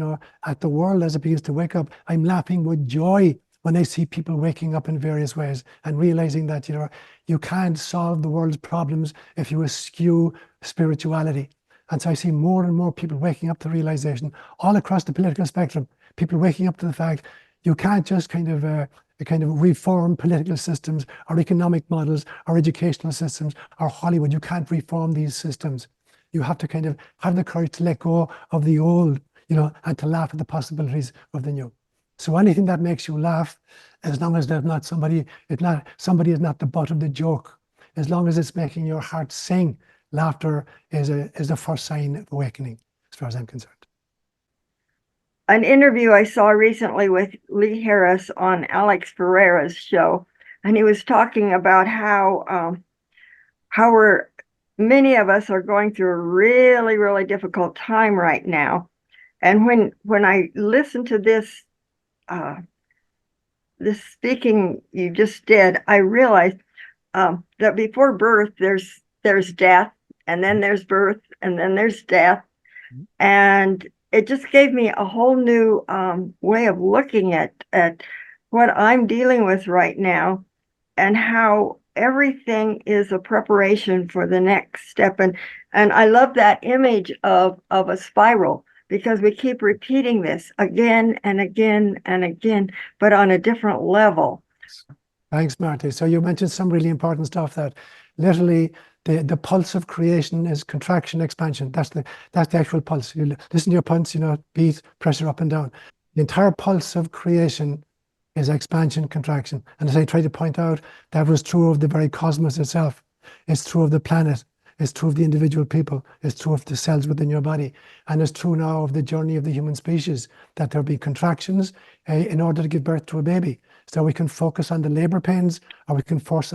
at the world as it begins to wake up. I'm laughing with joy when I see people waking up in various ways and realizing that, you can't solve the world's problems if you eschew spirituality. And so I see more and more people waking up to realization all across the political spectrum, people waking up to the fact you can't just kind of reform political systems or economic models or educational systems or Hollywood. You can't reform these systems. You have to kind of have the courage to let go of the old, and to laugh at the possibilities of the new. So anything that makes you laugh, as long as there's not somebody is not the butt of the joke, as long as it's making your heart sing, laughter is the first sign of awakening, as far as I'm concerned. An interview I saw recently with Lee Harris on Alex Ferreira's show, and he was talking about how many of us are going through a really, really difficult time right now. And when I listened to this speaking you just did, I realized that before birth there's death, and then there's birth, and then there's death. And it just gave me a whole new way of looking at what I'm dealing with right now, and how everything is a preparation for the next step. And I love that image of a spiral, because we keep repeating this again and again and again, but on a different level. Thanks, Marty. So you mentioned some really important stuff, that literally the pulse of creation is contraction, expansion. That's the actual pulse. You listen to your pulse, beat, pressure up and down. The entire pulse of creation is expansion, contraction. And as I try to point out, that was true of the very cosmos itself. It's true of the planet. It's true of the individual people. It's true of the cells within your body. And it's true now of the journey of the human species, that there'll be contractions in order to give birth to a baby. So we can focus on the labor pains, or we can focus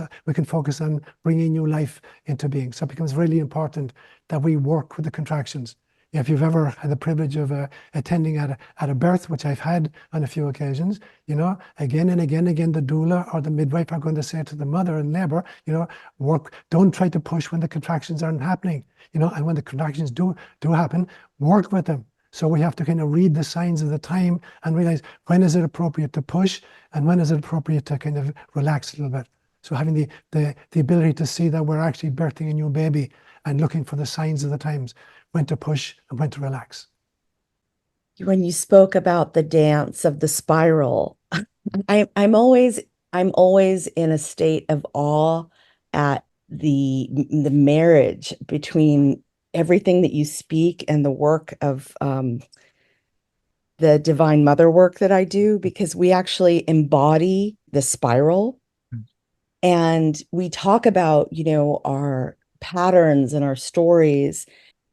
on bringing new life into being. So it becomes really important that we work with the contractions. If you've ever had the privilege of attending at a birth, which I've had on a few occasions, you know, again and again, the doula or the midwife are going to say to the mother in labor, you know, don't try to push when the contractions aren't happening, you know, and when the contractions do happen, work with them. So we have to kind of read the signs of the time and realize when is it appropriate to push and when is it appropriate to kind of relax a little bit. So having the ability to see that we're actually birthing a new baby and looking for the signs of the times, when to push and when to relax. When you spoke about the dance of the spiral, I'm always in a state of awe at the marriage between everything that you speak and the work of the Divine Mother work that I do, because we actually embody the spiral. And we talk about, you know, our patterns and our stories.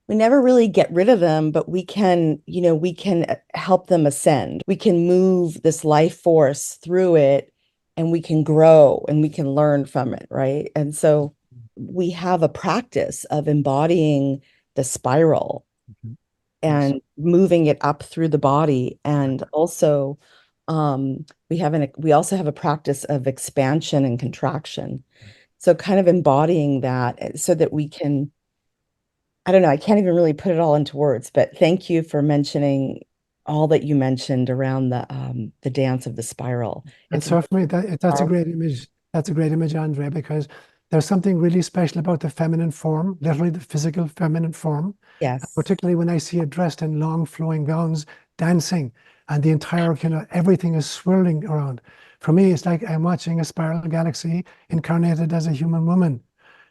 We never really get rid of them, but we can, you know, we can help them ascend. We can move this life force through it, and we can grow and we can learn from it, right? And so we have a practice of embodying the spiral and moving it up through the body. And also, we also have a practice of expansion and contraction. So kind of embodying that so that we can, I don't know, I can't even really put it all into words, but thank you for mentioning all that you mentioned around the dance of the spiral. And so for me, that's a great image. That's a great image, Andrea, because there's something really special about the feminine form, literally the physical feminine form. Yes. Particularly when I see it dressed in long flowing gowns, dancing, and the entire kind of everything is swirling around. For me, it's like I'm watching a spiral galaxy incarnated as a human woman.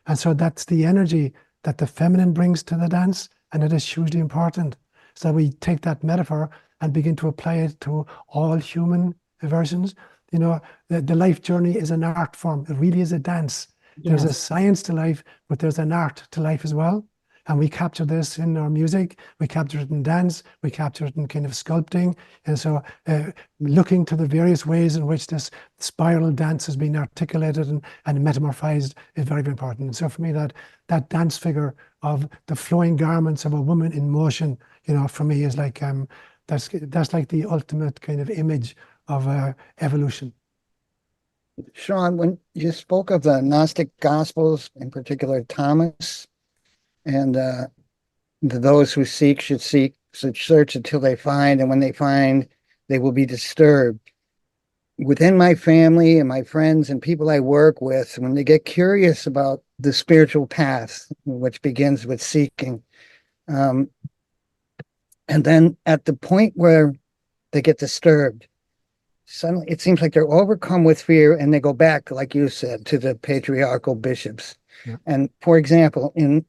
And so that's the energy that the feminine brings to the dance, and it is hugely important. So we take that metaphor and begin to apply it to all human versions. You know, the life journey is an art form. It really is a dance. There's a science to life, but there's an art to life as well. And we capture this in our music, we capture it in dance, we capture it in kind of sculpting. And so looking to the various ways in which this spiral dance has been articulated and metamorphized is very, very important. And so for me, that dance figure of the flowing garments of a woman in motion, you know, for me is like, that's like the ultimate kind of image of evolution. Seán, when you spoke of the Gnostic Gospels, in particular Thomas, and those who seek should search until they find, and when they find, they will be disturbed. Within my family and my friends and people I work with, when they get curious about the spiritual path, which begins with seeking, and then at the point where they get disturbed, suddenly it seems like they're overcome with fear, and they go back, like you said, to the patriarchal bishops. Yeah. And for example, in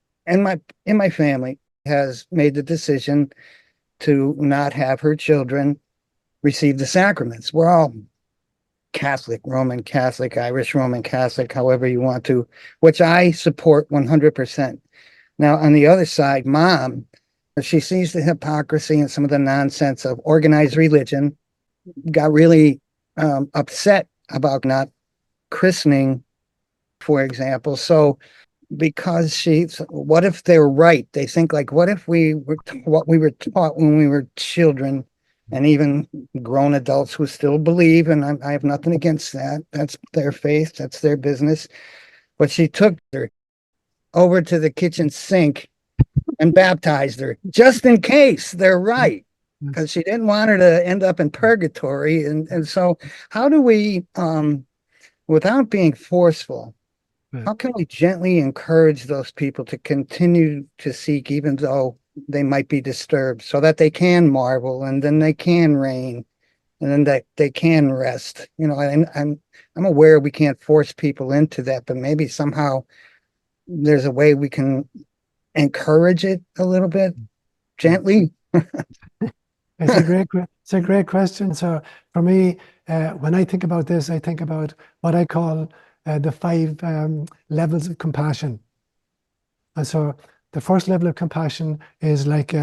my family has made the decision to not have her children receive the sacraments. We're all Catholic, Roman Catholic, Irish Roman Catholic, however you want to, which I support 100%. Now, on the other side, Mom, she sees the hypocrisy and some of the nonsense of organized religion, got really upset about not christening, for example. So because what if they're right? They think like, what if what we were taught when we were children, and even grown adults who still believe, and I have nothing against that. That's their faith, that's their business. But she took her over to the kitchen sink and baptized her, just in case they're right, because she didn't want her to end up in purgatory. And so how do we, without being forceful, how can we gently encourage those people to continue to seek, even though they might be disturbed, so that they can marvel, and then they can reign, and then that they can rest? You know, and I'm aware we can't force people into that, but maybe somehow there's a way we can encourage it a little bit gently. It's a great question. So for me, when I think about this, I think about what I call the 5 levels of compassion. And so the first level of compassion is like,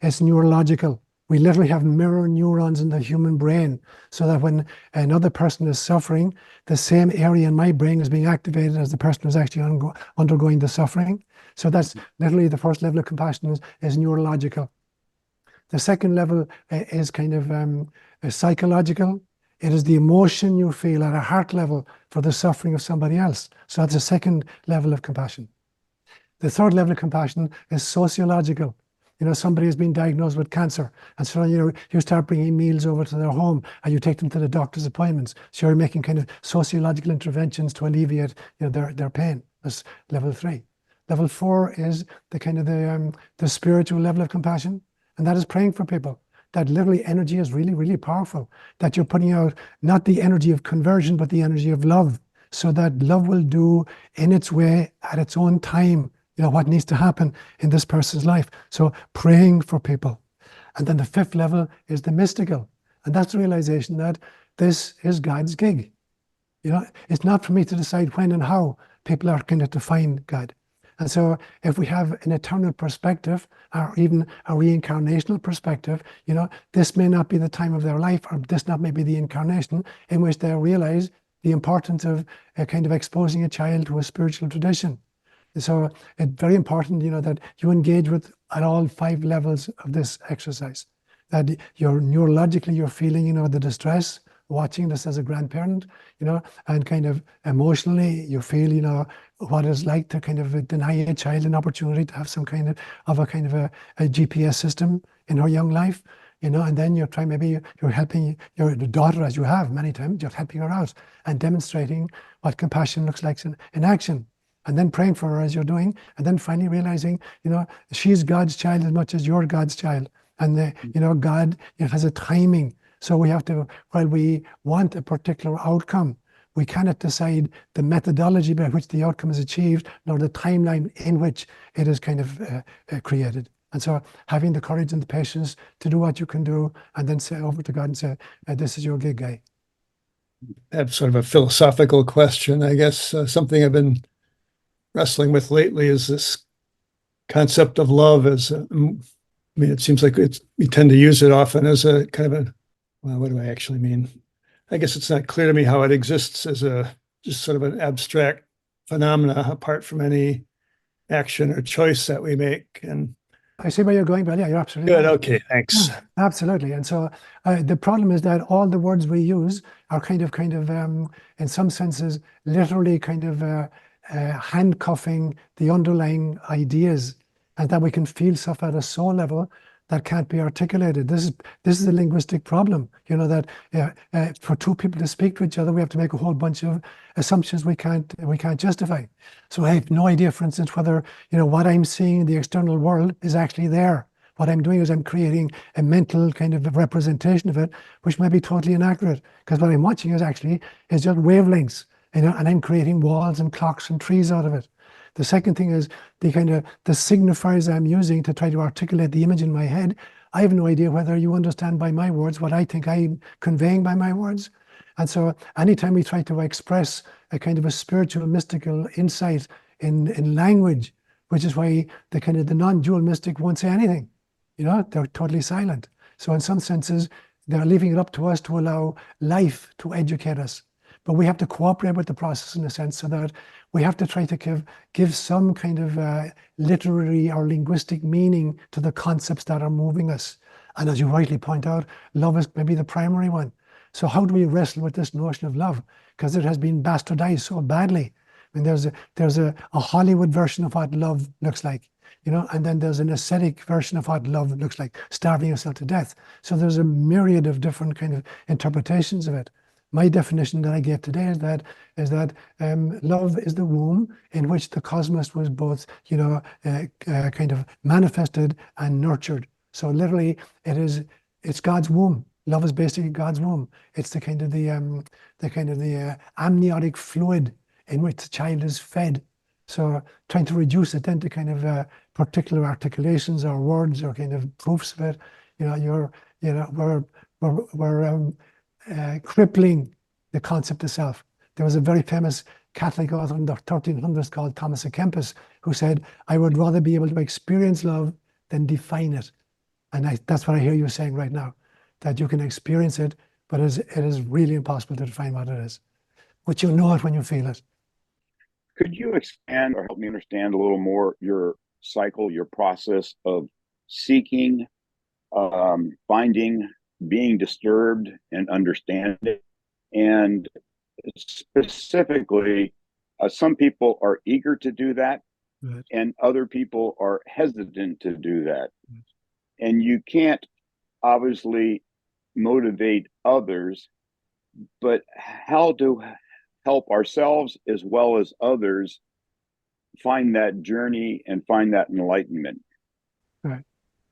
it's neurological. We literally have mirror neurons in the human brain, so that when another person is suffering, the same area in my brain is being activated as the person who's actually undergoing the suffering. So that's literally the first level of compassion is neurological. The second level is kind of psychological. It is the emotion you feel at a heart level for the suffering of somebody else. So that's the second level of compassion. The third level of compassion is sociological. You know, somebody has been diagnosed with cancer, and so you start bringing meals over to their home, and you take them to the doctor's appointments. So you're making kind of sociological interventions to alleviate, you know, their pain. That's level 3. Level 4 is the kind of the spiritual level of compassion, and that is praying for people. That literally energy is really, really powerful. That you're putting out not the energy of conversion, but the energy of love, so that love will do in its way at its own time, you know, what needs to happen in this person's life. So praying for people. And then the 5th level is the mystical. And that's the realization that this is God's gig. You know, it's not for me to decide when and how people are going to find God. And so if we have an eternal perspective, or even a reincarnational perspective, you know, this may not be the time of their life, or this not may be the incarnation in which they realize the importance of kind of exposing a child to a spiritual tradition. So it's very important, you know, that you engage with at all 5 levels of this exercise. That you're neurologically, you're feeling, you know, the distress, watching this as a grandparent, you know, and kind of emotionally, you feel, you know, what it's like to kind of deny a child an opportunity to have some kind of a GPS system in her young life, you know, and then you're trying, maybe you're helping your daughter, as you have many times, you're helping her out and demonstrating what compassion looks like in action. And then praying for her as you're doing, and then finally realizing, you know, she's God's child as much as you're God's child. And, you know, God, it has a timing. So we have to, while we want a particular outcome, we cannot decide the methodology by which the outcome is achieved, nor the timeline in which it is kind of created. And so having the courage and the patience to do what you can do, and then say over to God and say, this is your gig, guy. I have sort of a philosophical question, I guess. Something I've been wrestling with lately is this concept of love as I mean, it seems like we tend to use it often as a kind of a, well, what do I actually mean? I guess it's not clear to me how it exists as a just sort of an abstract phenomena apart from any action or choice that we make. And I see where you're going, but yeah, you're absolutely good. right. Okay, thanks. Yeah, absolutely. And so the problem is that all the words we use are kind of in some senses, literally kind of handcuffing the underlying ideas, and that we can feel stuff at a soul level that can't be articulated. This is a linguistic problem, you know, that for two people to speak to each other, we have to make a whole bunch of assumptions we can't justify. So I have no idea, for instance, whether, you know, what I'm seeing in the external world is actually there. What I'm doing is I'm creating a mental kind of representation of it, which may be totally inaccurate, because what I'm watching is just wavelengths, you know, and I'm creating walls and clocks and trees out of it. The second thing is the signifiers I'm using to try to articulate the image in my head. I have no idea whether you understand by my words what I think I'm conveying by my words. And so anytime we try to express a kind of a spiritual, mystical insight in language, which is why the non-dual mystic won't say anything. You know, they're totally silent. So in some senses, they're leaving it up to us to allow life to educate us. But we have to cooperate with the process in a sense, so that we have to try to give some kind of literary or linguistic meaning to the concepts that are moving us. And as you rightly point out, love is maybe the primary one. So how do we wrestle with this notion of love? Because it has been bastardized so badly. I mean, there's a Hollywood version of what love looks like, you know, and then there's an ascetic version of what love looks like, starving yourself to death. So there's a myriad of different kind of interpretations of it. My definition that I gave today is that love is the womb in which the cosmos was both, you know, kind of manifested and nurtured. So literally, it's God's womb. Love is basically God's womb. It's the kind of the amniotic fluid in which the child is fed. So trying to reduce it then to kind of particular articulations or words or kind of proofs of it, you know, we're crippling the concept of self. There was a very famous Catholic author in the 1300s called Thomas à Kempis, who said, I would rather be able to experience love than define it. And that's what I hear you saying right now, that you can experience it, but it is really impossible to define what it is. But you know it when you feel it. Could you expand or help me understand a little more your cycle, your process of seeking, finding, being disturbed, and understanding? And specifically, some people are eager to do that, Right. and other people are hesitant to do that. Right. And you can't obviously motivate others, but how to help ourselves as well as others find that journey and find that enlightenment? Right.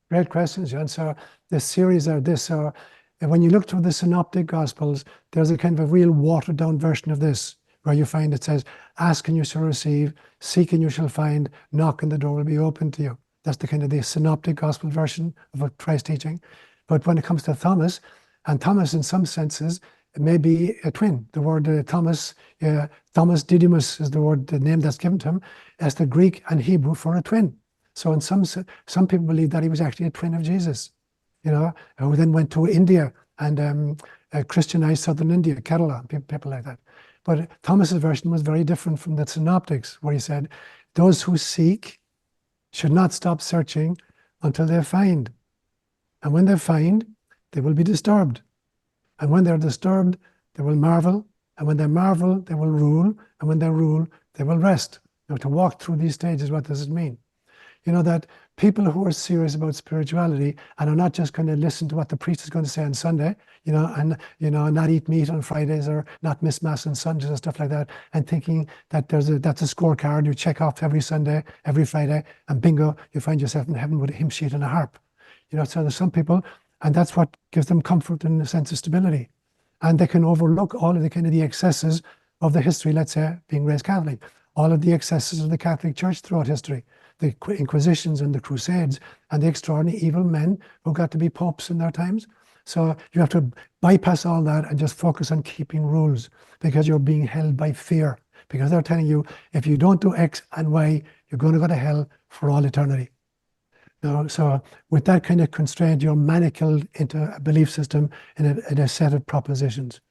Great questions, John. So the series are this. And when you look through the synoptic gospels, there's a kind of a real watered down version of this, where you find it says, ask and you shall receive, seek and you shall find, knock and the door will be open to you. That's the kind of the synoptic gospel version of what Christ's teaching. But when it comes to Thomas, and Thomas in some senses may be a twin. The word Thomas Didymus is the name that's given to him as the Greek and Hebrew for a twin. So in some people believe that he was actually a twin of Jesus, who then went to India and Christianized southern India, Kerala, people like that. But Thomas's version was very different from the synoptics, where he said, those who seek should not stop searching until they find. And when they find, they will be disturbed. And when they're disturbed, they will marvel. And when they marvel, they will rule. And when they rule, they will rest. Now, to walk through these stages, what does it mean? That people who are serious about spirituality and are not just going to listen to what the priest is going to say on Sunday, and not eat meat on Fridays or not miss mass on Sundays and stuff like that, and thinking that that's a scorecard you check off every Sunday, every Friday, and bingo, you find yourself in heaven with a hymn sheet and a harp. So there's some people, and that's what gives them comfort and a sense of stability. And they can overlook all of the excesses of the history, let's say, being raised Catholic, all of the excesses of the Catholic Church throughout history, the Inquisitions and the Crusades, and the extraordinary evil men who got to be popes in their times. So you have to bypass all that and just focus on keeping rules, because you're being held by fear, because they're telling you, if you don't do X and Y, you're going to go to hell for all eternity. So with that kind of constraint, you're manacled into a belief system in a set of propositions.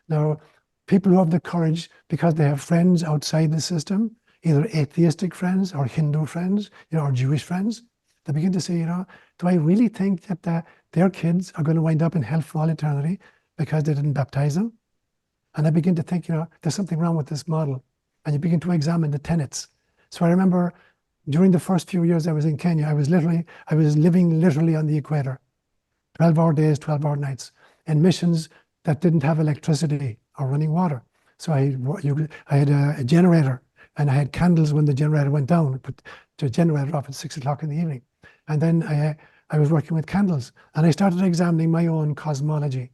Now, people who have the courage, because they have friends outside the system, either atheistic friends or Hindu friends, or Jewish friends, they begin to say, do I really think that their kids are going to wind up in hell for all eternity because they didn't baptize them? And I begin to think, there's something wrong with this model. And you begin to examine the tenets. So I remember during the first few years I was in Kenya, I was living literally on the equator, 12-hour days, 12-hour nights, in missions that didn't have electricity or running water. So I had a generator, and I had candles when the generator went down. I put the generator off at 6 o'clock in the evening. And then I was working with candles, and I started examining my own cosmology.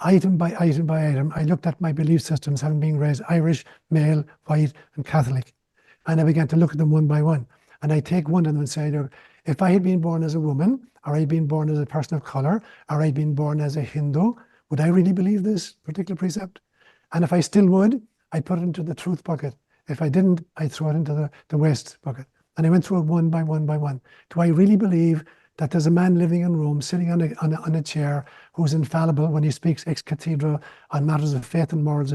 Item by item by item, I looked at my belief systems, having been raised Irish, male, white, and Catholic. And I began to look at them one by one. And I take one of them and say, if I had been born as a woman, or I'd been born as a person of color, or I'd been born as a Hindu, would I really believe this particular precept? And if I still would, I'd put it into the truth bucket. If I didn't, I'd throw it into the waste bucket. And I went through it one by one by one. Do I really believe that there's a man living in Rome, sitting on a chair, who's infallible when he speaks ex cathedra on matters of faith and morals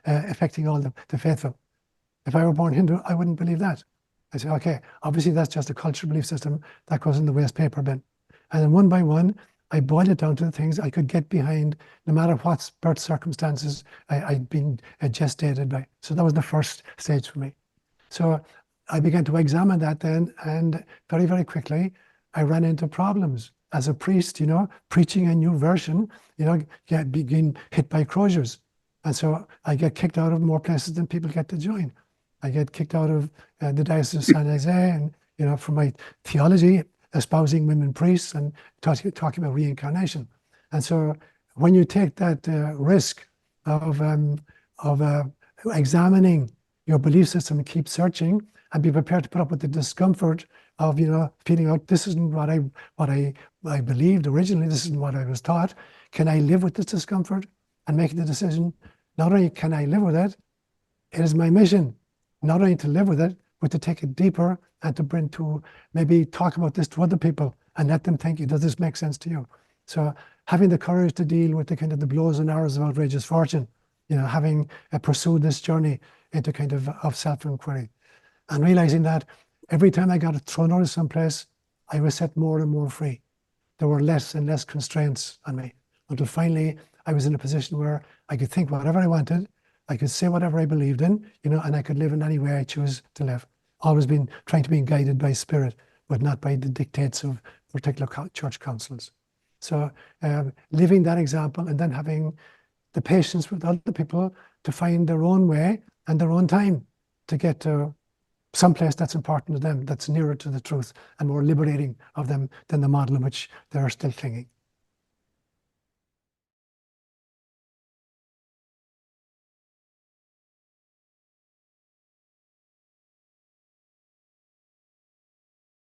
affecting all the faithful? If I were born Hindu, I wouldn't believe that. I say, okay, obviously that's just a cultural belief system that goes in the waste paper bin. And then one by one, I boiled it down to the things I could get behind, no matter what birth circumstances I'd been gestated by. So that was the first stage for me. So I began to examine that then, and very, very quickly, I ran into problems. As a priest, preaching a new version, being hit by croziers. And so I get kicked out of more places than people get to join. I get kicked out of the Diocese of San Jose, and for my theology, espousing women priests and talking about reincarnation. And so when you take that risk of examining your belief system and keep searching and be prepared to put up with the discomfort of feeling out, this isn't what I believed originally, this isn't what I was taught. Can I live with this discomfort and make the decision? Not only can I live with it, it is my mission not only to live with it, but to take it deeper and to bring to maybe talk about this to other people and let them think, does this make sense to you? So having the courage to deal with the kind of the blows and arrows of outrageous fortune, having pursued this journey into kind of self-inquiry, and realizing that every time I got thrown out of someplace, I was set more and more free. There were less and less constraints on me, until finally I was in a position where I could think whatever I wanted, I could say whatever I believed in, and I could live in any way I choose to live. Always been trying to be guided by spirit, but not by the dictates of particular church councils. So living that example and then having the patience with other people to find their own way and their own time to get to someplace that's important to them, that's nearer to the truth and more liberating of them than the model in which they're still clinging.